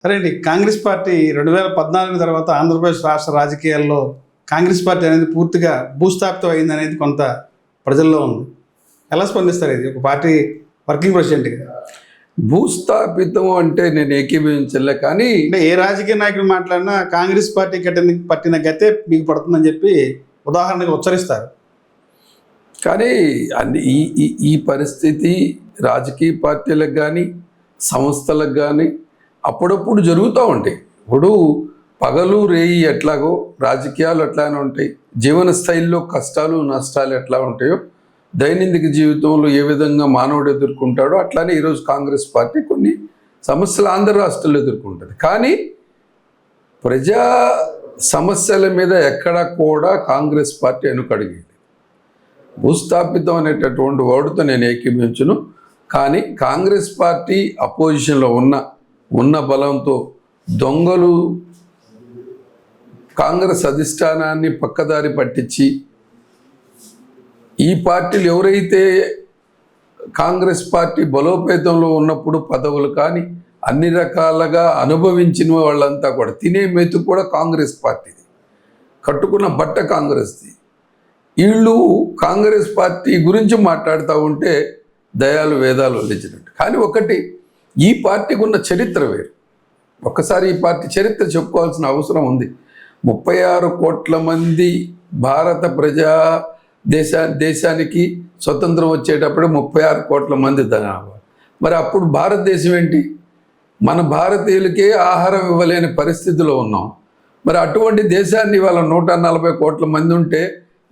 సరే అండి, కాంగ్రెస్ పార్టీ 2014 తర్వాత ఆంధ్రప్రదేశ్ రాష్ట్ర రాజకీయాల్లో కాంగ్రెస్ పార్టీ అనేది పూర్తిగా భూస్థాపితం అయింది అనేది కొంత ప్రజల్లో ఉంది. ఎలా స్పందిస్తారు ఇది ఒక పార్టీ వర్కింగ్ ప్రెసిడెంట్గా? భూస్థాపితం అంటే నేను ఏకీభవించలే, కానీ అంటే ఏ రాజకీయ నాయకుడు మాట్లాడినా కాంగ్రెస్ పార్టీ పట్టిన గతే మీకు పడుతుందని చెప్పి ఉదాహరణగా ఉచ్చరిస్తారు. కానీ అన్ని ఈ పరిస్థితి రాజకీయ పార్టీలకు కానీ సంస్థలకు కానీ అప్పుడప్పుడు జరుగుతూ ఉంటాయి. ఇప్పుడు పగలు రేయి ఎట్లాగో రాజకీయాలు అట్లానే ఉంటాయి. జీవన స్థాయిలో కష్టాలు నష్టాలు ఎట్లా ఉంటాయో, దైనందిక జీవితంలో ఏ విధంగా మానవుడు ఎదుర్కొంటాడో అట్లానే ఈరోజు కాంగ్రెస్ పార్టీ కొన్ని సమస్యలు ఆంధ్ర రాష్ట్రంలో ఎదుర్కొంటుంది. కానీ ప్రజా సమస్యల మీద ఎక్కడా కూడా కాంగ్రెస్ పార్టీ వెనుకడిగేది. భూస్థాపితం అనేటటువంటి వర్డ్తో నేను ఏకీభవించును. కానీ కాంగ్రెస్ పార్టీ అపోజిషన్లో ఉన్న బలంతో దొంగలు కాంగ్రెస్ అధిష్టానాన్ని పక్కదారి పట్టించి ఈ పార్టీలు ఎవరైతే కాంగ్రెస్ పార్టీ బలోపేతంలో ఉన్నప్పుడు పదవులు కానీ అన్ని రకాలుగా అనుభవించిన వాళ్ళంతా కూడా తినే మెతుకు కూడా కాంగ్రెస్ పార్టీది, కట్టుకున్న బట్ట కాంగ్రెస్ది. వీళ్ళు కాంగ్రెస్ పార్టీ గురించి మాట్లాడుతూ ఉంటే దయాలు వేదాలు వదిలించినట్టు. కానీ ఒకటి, ఈ పార్టీకి ఉన్న చరిత్ర వేరు. ఒక్కసారి ఈ పార్టీ చరిత్ర చెప్పుకోవాల్సిన అవసరం ఉంది. 36 కోట్ల మంది భారత దేశానికి స్వతంత్రం వచ్చేటప్పుడు 36 కోట్ల మంది జనాభా. మరి అప్పుడు భారతదేశం ఏంటి? మన భారతీయులకే ఆహారం ఇవ్వలేని పరిస్థితిలో ఉన్నాం. మరి అటువంటి దేశాన్ని ఇవాళ 140 కోట్ల మంది ఉంటే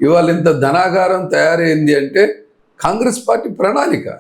ఇవాళ ఇంత ధనాగారం తయారైంది అంటే కాంగ్రెస్ పార్టీ ప్రణాళిక.